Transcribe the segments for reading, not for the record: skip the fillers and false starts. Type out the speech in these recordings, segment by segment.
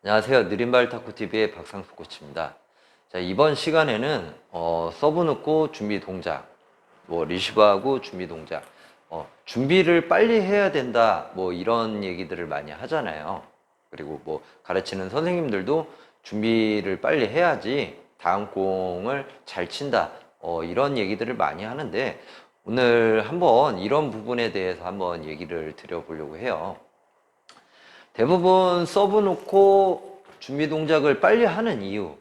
안녕하세요. 느린발 탁구TV의 박상수 코치입니다. 자, 이번 시간에는 서브 넣고 준비 동작, 리시브하고 준비 동작, 준비를 빨리 해야 된다, 이런 얘기들을 많이 하잖아요. 그리고 가르치는 선생님들도 준비를 빨리 해야지 다음 공을 잘 친다, 이런 얘기들을 많이 하는데, 오늘 한번 이런 부분에 대해서 한번 얘기를 드려보려고 해요. 대부분 서브 놓고 준비 동작을 빨리 하는 이유,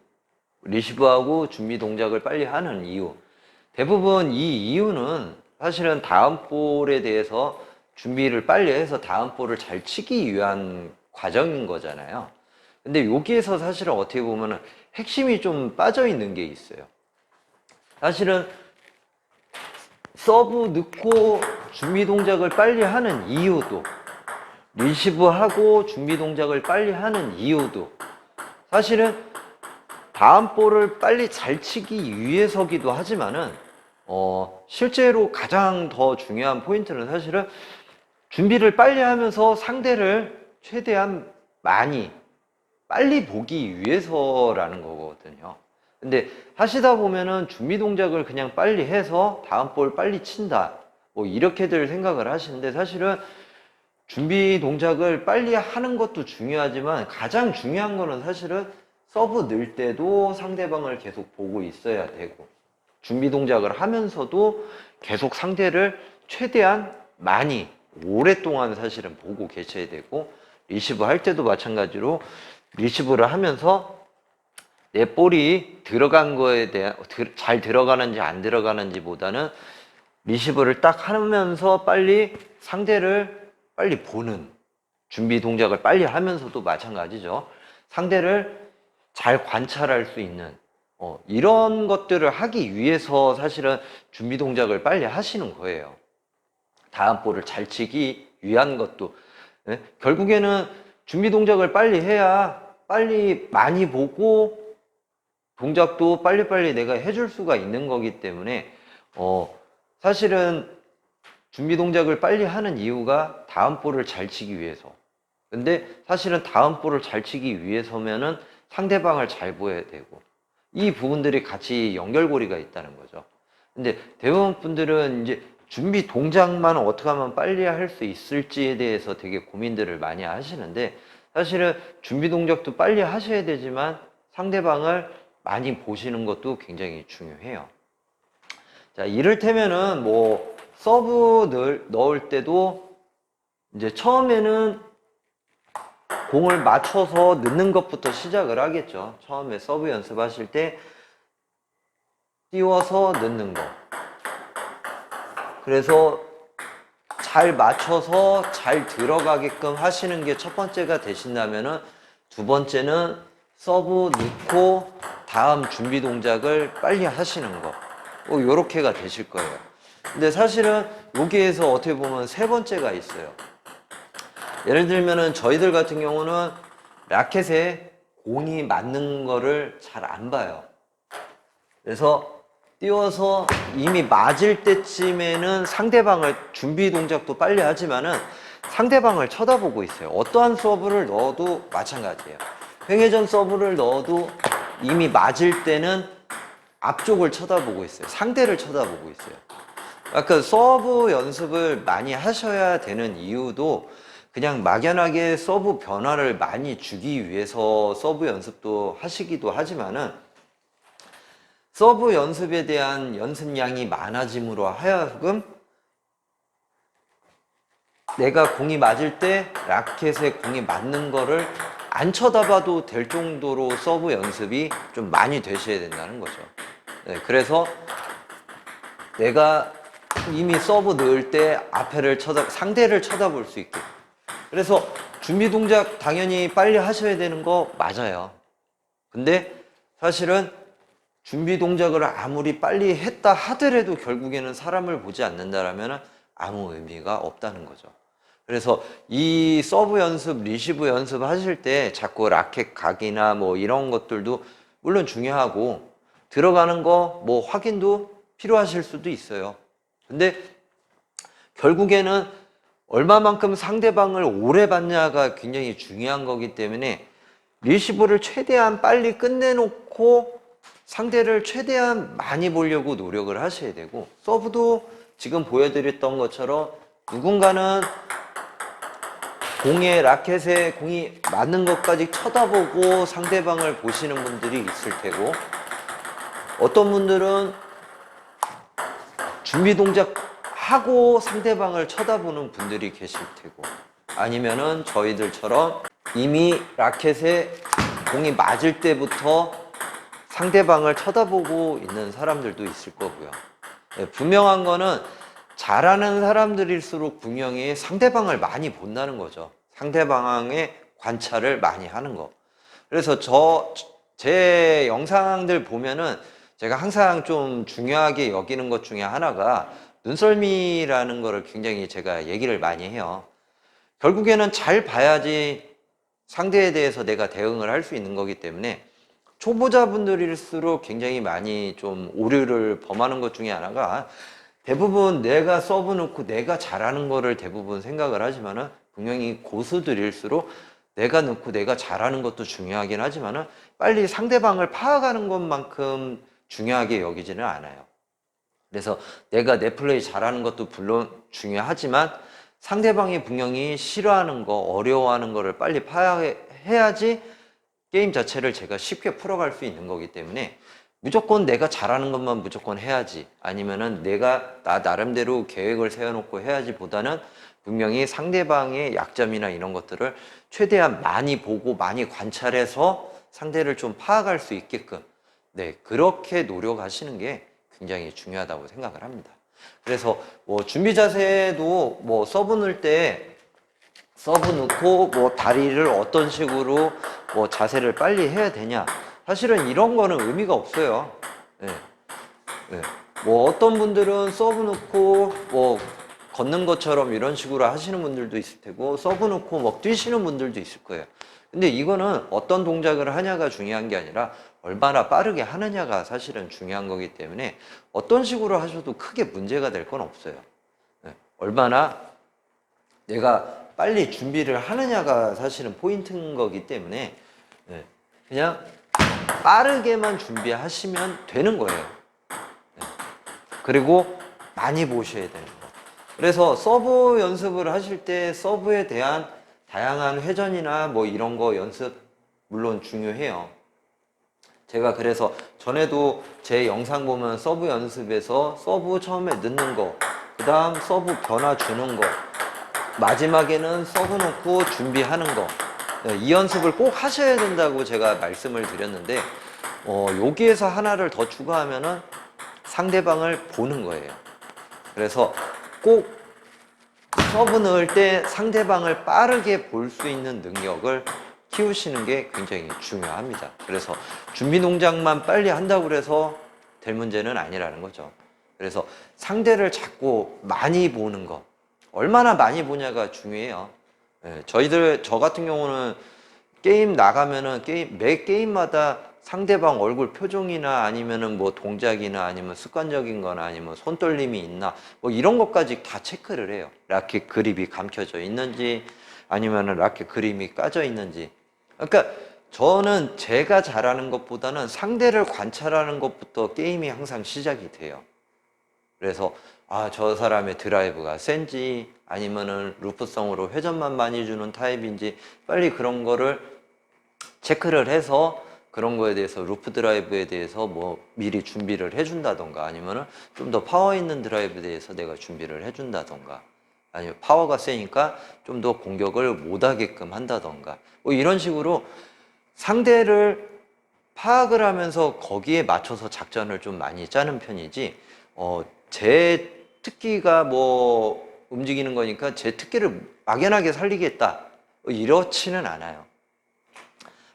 리시브하고 준비 동작을 빨리 하는 이유, 대부분 이 이유는 사실은 다음 볼에 대해서 준비를 빨리 해서 다음 볼을 잘 치기 위한 과정인 거잖아요. 근데 여기에서 사실은 어떻게 보면 핵심이 좀 빠져 있는 게 있어요. 사실은 서브 넣고 준비 동작을 빨리 하는 이유도, 리시브하고 준비 동작을 빨리 하는 이유도 사실은 다음 볼을 빨리 잘 치기 위해서기도 하지만은 실제로 가장 더 중요한 포인트는 사실은 준비를 빨리 하면서 상대를 최대한 많이 빨리 보기 위해서라는 거거든요. 근데 하시다 보면은 준비 동작을 그냥 빨리 해서 다음 볼 빨리 친다, 이렇게들 생각을 하시는데, 사실은 준비 동작을 빨리 하는 것도 중요하지만 가장 중요한 거는 사실은 서브 넣을 때도 상대방을 계속 보고 있어야 되고, 준비 동작을 하면서도 계속 상대를 최대한 많이 오랫동안 사실은 보고 계셔야 되고, 리시브 할 때도 마찬가지로 리시브를 하면서 내 볼이 들어간 거에 대한, 잘 들어가는지 안 들어가는지 보다는 리시브를 딱 하면서 빨리 상대를 빨리 보는, 준비 동작을 빨리 하면서도 마찬가지죠. 상대를 잘 관찰할 수 있는 이런 것들을 하기 위해서 사실은 준비 동작을 빨리 하시는 거예요. 다음 볼을 잘 치기 위한 것도. 네? 결국에는 준비 동작을 빨리 해야 빨리 많이 보고 동작도 빨리빨리 내가 해줄 수가 있는 거기 때문에 사실은 준비 동작을 빨리 하는 이유가 다음 볼을 잘 치기 위해서. 근데 사실은 다음 볼을 잘 치기 위해서면은 상대방을 잘 보여야 되고, 이 부분들이 같이 연결고리가 있다는 거죠. 근데 대부분 분들은 이제 준비 동작만 어떻게 하면 빨리 할 수 있을지에 대해서 되게 고민들을 많이 하시는데, 사실은 준비 동작도 빨리 하셔야 되지만 상대방을 많이 보시는 것도 굉장히 중요해요. 자, 이를테면은 서브 넣을 때도 이제 처음에는 공을 맞춰서 넣는 것부터 시작을 하겠죠. 처음에 서브 연습하실 때 띄워서 넣는 거. 그래서 잘 맞춰서 잘 들어가게끔 하시는 게 첫 번째가 되신다면은, 두 번째는 서브 넣고 다음 준비 동작을 빨리 하시는 거. 요렇게가 되실 거예요. 근데 사실은 여기에서 어떻게 보면 세 번째가 있어요. 예를 들면은 저희들 같은 경우는 라켓에 공이 맞는 거를 잘 안 봐요. 그래서 띄워서 이미 맞을 때쯤에는 상대방을, 준비 동작도 빨리 하지만은 상대방을 쳐다보고 있어요. 어떠한 서브를 넣어도 마찬가지예요. 횡회전 서브를 넣어도 이미 맞을 때는 앞쪽을 쳐다보고 있어요. 상대를 쳐다보고 있어요. 그러니까 서브 연습을 많이 하셔야 되는 이유도 그냥 막연하게 서브 변화를 많이 주기 위해서 서브 연습도 하시기도 하지만은, 서브 연습에 대한 연습량이 많아짐으로 하여금 내가 공이 맞을 때 라켓에 공이 맞는 거를 안 쳐다봐도 될 정도로 서브 연습이 좀 많이 되셔야 된다는 거죠. 네, 그래서 내가 이미 서브 넣을 때 상대를 쳐다볼 수 있게. 그래서 준비 동작 당연히 빨리 하셔야 되는 거 맞아요. 근데 사실은 준비 동작을 아무리 빨리 했다 하더라도 결국에는 사람을 보지 않는다라면 아무 의미가 없다는 거죠. 그래서 이 서브 연습, 리시브 연습 하실 때 자꾸 라켓 각이나 이런 것들도 물론 중요하고, 들어가는 거 확인도 필요하실 수도 있어요. 근데 결국에는 얼마만큼 상대방을 오래 봤냐가 굉장히 중요한 거기 때문에, 리시브를 최대한 빨리 끝내놓고 상대를 최대한 많이 보려고 노력을 하셔야 되고, 서브도 지금 보여드렸던 것처럼 누군가는 공에 라켓에 공이 맞는 것까지 쳐다보고 상대방을 보시는 분들이 있을 테고, 어떤 분들은 준비 동작 하고 상대방을 쳐다보는 분들이 계실 테고, 아니면은 저희들처럼 이미 라켓에 공이 맞을 때부터 상대방을 쳐다보고 있는 사람들도 있을 거고요. 네, 분명한 거는 잘하는 사람들일수록 분명히 상대방을 많이 본다는 거죠. 상대방의 관찰을 많이 하는 거. 그래서 제 영상들 보면은 제가 항상 좀 중요하게 여기는 것 중에 하나가 눈썰미라는 거를 굉장히 제가 얘기를 많이 해요. 결국에는 잘 봐야지 상대에 대해서 내가 대응을 할 수 있는 거기 때문에, 초보자분들일수록 굉장히 많이 좀 오류를 범하는 것 중에 하나가, 대부분 내가 서브 넣고 내가 잘하는 거를 대부분 생각을 하지만은, 분명히 고수들일수록 내가 넣고 내가 잘하는 것도 중요하긴 하지만은 빨리 상대방을 파악하는 것만큼 중요하게 여기지는 않아요. 그래서 내가 내 플레이 잘하는 것도 물론 중요하지만, 상대방이 분명히 싫어하는 거, 어려워하는 거를 빨리 파악해야지 게임 자체를 제가 쉽게 풀어갈 수 있는 거기 때문에, 무조건 내가 잘하는 것만 무조건 해야지, 아니면은 내가 나 나름대로 계획을 세워놓고 해야지 보다는, 분명히 상대방의 약점이나 이런 것들을 최대한 많이 보고 많이 관찰해서 상대를 좀 파악할 수 있게끔, 네, 그렇게 노력하시는 게 굉장히 중요하다고 생각을 합니다. 그래서 뭐 준비 자세도 뭐 서브 넣을 때 서브 넣고 뭐 다리를 어떤 식으로 뭐 자세를 빨리 해야 되냐, 사실은 이런 거는 의미가 없어요. 네. 네. 뭐 어떤 분들은 서브 넣고 뭐 걷는 것처럼 이런 식으로 하시는 분들도 있을 테고, 서브 넣고 뭐 뛰시는 분들도 있을 거예요. 근데 이거는 어떤 동작을 하냐가 중요한 게 아니라 얼마나 빠르게 하느냐가 사실은 중요한 거기 때문에, 어떤 식으로 하셔도 크게 문제가 될 건 없어요. 네. 얼마나 내가 빨리 준비를 하느냐가 사실은 포인트인 거기 때문에, 네, 그냥 빠르게만 준비하시면 되는 거예요. 네. 그리고 많이 보셔야 되는 거. 그래서 서브 연습을 하실 때 서브에 대한 다양한 회전이나 뭐 이런 거 연습 물론 중요해요. 제가 그래서 전에도 제 영상 보면 서브 연습에서 서브 처음에 넣는 거, 그 다음 서브 변화 주는 거, 마지막에는 서브 놓고 준비하는 거, 네, 이 연습을 꼭 하셔야 된다고 제가 말씀을 드렸는데, 여기에서 하나를 더 추가하면은 상대방을 보는 거예요. 그래서 꼭 서브 넣을 때 상대방을 빠르게 볼 수 있는 능력을 키우시는 게 굉장히 중요합니다. 그래서 준비 동작만 빨리 한다고 해서 될 문제는 아니라는 거죠. 그래서 상대를 자꾸 많이 보는 거, 얼마나 많이 보냐가 중요해요. 예, 저 같은 경우는 게임 나가면은 매 게임마다 상대방 얼굴 표정이나 아니면은 뭐 동작이나 아니면 습관적인 거나 아니면 손떨림이 있나 뭐 이런 것까지 다 체크를 해요. 라켓 그립이 감겨져 있는지 아니면은 라켓 그립이 까져 있는지. 그러니까 저는 제가 잘하는 것보다는 상대를 관찰하는 것부터 게임이 항상 시작이 돼요. 그래서 저 사람의 드라이브가 센지 아니면은 루프성으로 회전만 많이 주는 타입인지 빨리 그런 거를 체크를 해서, 그런 거에 대해서 루프 드라이브에 대해서 뭐 미리 준비를 해준다던가, 아니면은 좀 더 파워 있는 드라이브에 대해서 내가 준비를 해준다던가, 아니면 파워가 세니까 좀 더 공격을 못하게끔 한다던가, 뭐 이런 식으로 상대를 파악을 하면서 거기에 맞춰서 작전을 좀 많이 짜는 편이지, 제 특기가 뭐 움직이는 거니까 제 특기를 막연하게 살리겠다, 이렇지는 않아요.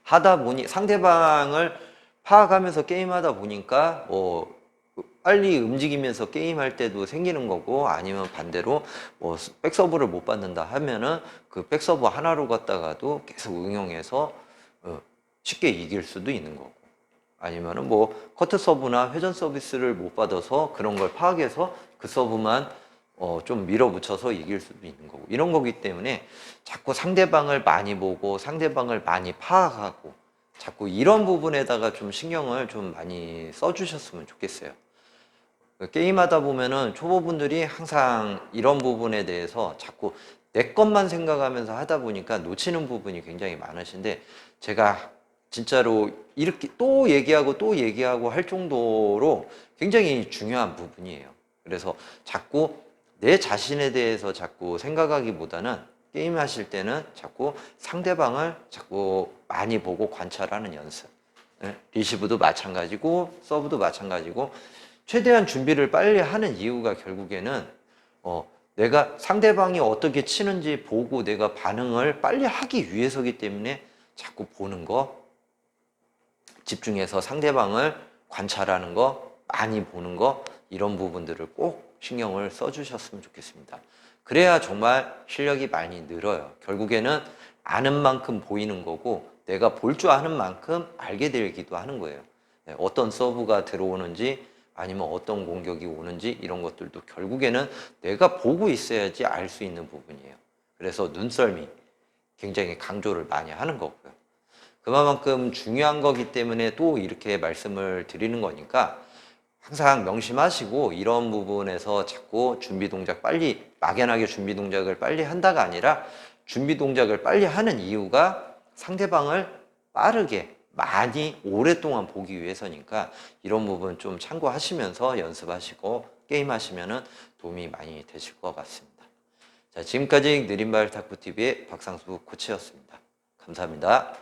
하다 보니 상대방을 파악하면서 게임하다 보니까 뭐 빨리 움직이면서 게임할 때도 생기는 거고, 아니면 반대로 뭐 백서브를 못 받는다 하면은 그 백서브 하나로 갔다가도 계속 응용해서 쉽게 이길 수도 있는 거고, 아니면은 뭐 커트 서브나 회전 서비스를 못 받아서 그런 걸 파악해서 그 서브만 좀 밀어붙여서 이길 수도 있는 거고, 이런 거기 때문에 자꾸 상대방을 많이 보고 상대방을 많이 파악하고 자꾸 이런 부분에다가 좀 신경을 좀 많이 써주셨으면 좋겠어요. 게임하다 보면은 초보분들이 항상 이런 부분에 대해서 자꾸 내 것만 생각하면서 하다 보니까 놓치는 부분이 굉장히 많으신데, 제가 진짜로 이렇게 또 얘기하고 할 정도로 굉장히 중요한 부분이에요. 그래서 자꾸 내 자신에 대해서 자꾸 생각하기보다는 게임하실 때는 자꾸 상대방을 자꾸 많이 보고 관찰하는 연습. 예, 리시브도 마찬가지고 서브도 마찬가지고, 최대한 준비를 빨리 하는 이유가 결국에는 내가 상대방이 어떻게 치는지 보고 내가 반응을 빨리 하기 위해서기 때문에 자꾸 보는 거, 집중해서 상대방을 관찰하는 거, 많이 보는 거, 이런 부분들을 꼭 신경을 써주셨으면 좋겠습니다. 그래야 정말 실력이 많이 늘어요. 결국에는 아는 만큼 보이는 거고, 내가 볼 줄 아는 만큼 알게 되기도 하는 거예요. 어떤 서브가 들어오는지, 아니면 어떤 공격이 오는지, 이런 것들도 결국에는 내가 보고 있어야지 알 수 있는 부분이에요. 그래서 눈썰미 굉장히 강조를 많이 하는 거고요. 그만큼 중요한 거기 때문에 또 이렇게 말씀을 드리는 거니까, 항상 명심하시고, 이런 부분에서 자꾸 준비 동작 빨리, 막연하게 준비 동작을 빨리 한다가 아니라, 준비 동작을 빨리 하는 이유가 상대방을 빠르게 많이 오랫동안 보기 위해서니까, 이런 부분 좀 참고하시면서 연습하시고 게임하시면 도움이 많이 되실 것 같습니다. 자, 지금까지 느린발 탁구TV의 박상수 코치였습니다. 감사합니다.